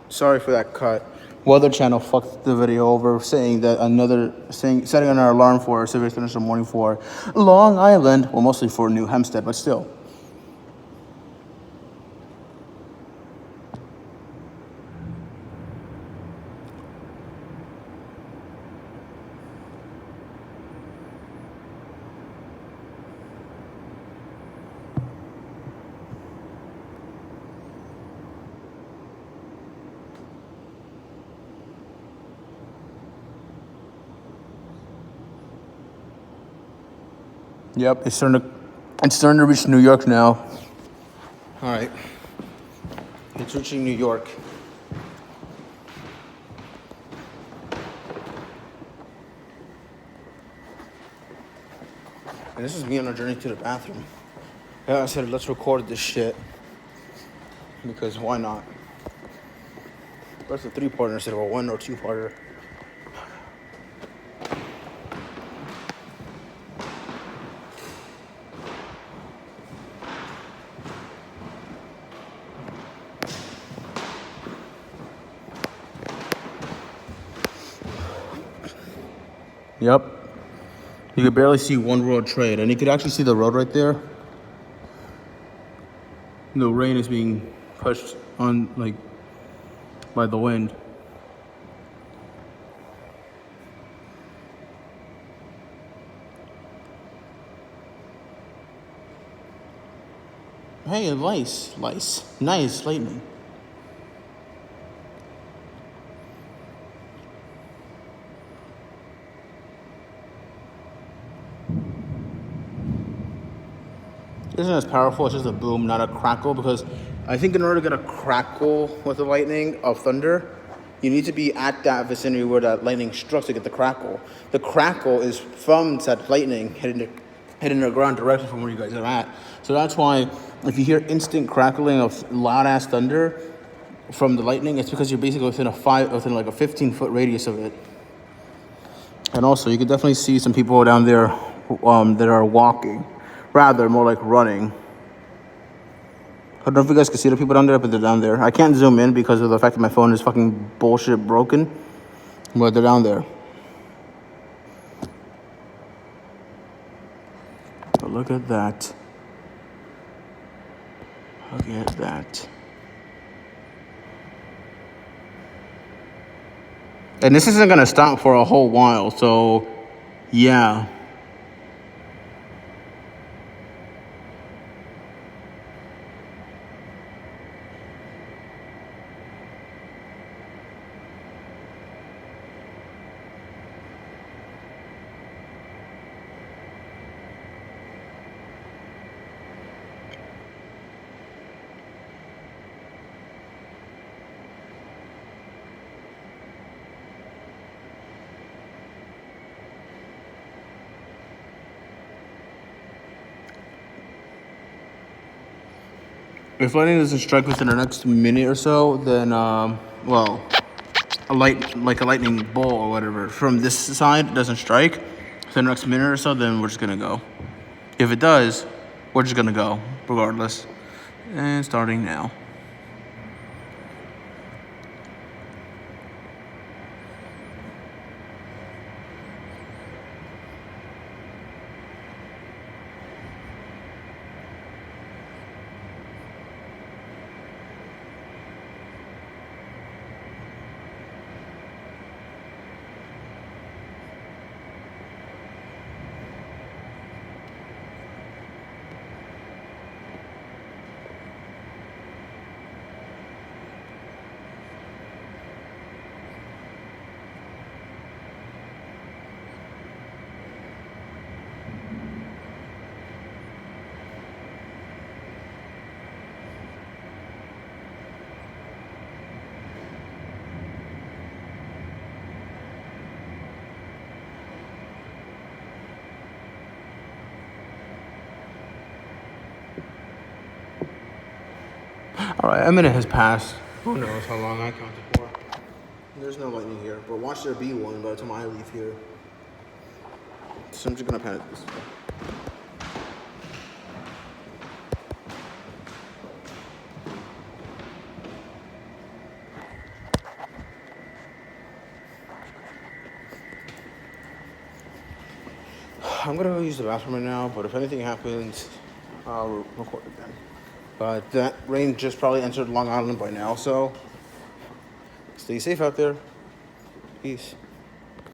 Sorry for that cut. Weather Channel fucked the video over, saying that setting an alarm for Civic International morning for Long Island, well, mostly for New Hampstead, but still. Yep, it's starting to reach New York now. All right, it's reaching New York. And this is me on a journey to the bathroom. Yeah, I said let's record this shit because why not? But it's a 3-parter instead of a 1 or 2-parter. Yep. You could barely see One World Trade, and you could actually see the road right there. The rain is being pushed on, like, by the wind. Hey, nice lightning. Isn't as powerful, it's just a boom, not a crackle, because I think in order to get a crackle with the lightning of thunder, you need to be at that vicinity where that lightning struck to get the crackle. The crackle is from that lightning hitting the ground directly from where you guys are at. So that's why if you hear instant crackling of loud ass thunder from the lightning, it's because you're basically within like a 15-foot radius of it. And also, you can definitely see some people down there that are walking. Rather, more like running. I don't know if you guys can see the people down there, but they're down there. I can't zoom in because of the fact that my phone is fucking bullshit broken. But they're down there. But look at that. Look at that. And this isn't going to stop for a whole while, so yeah. If lightning doesn't strike within the next minute or so, then, well, a lightning bolt or whatever from this side doesn't strike within the next minute or so, then we're just gonna go. If it does, we're just gonna go, regardless. And starting now. All right, a minute has passed. Who knows how long I counted for. There's no lightning here, but watch there be one by the time I leave here. So I'm just gonna pan it this way. I'm gonna go use the bathroom right now, but if anything happens, I'll record again. But that rain just probably entered Long Island by now, so stay safe out there. Peace.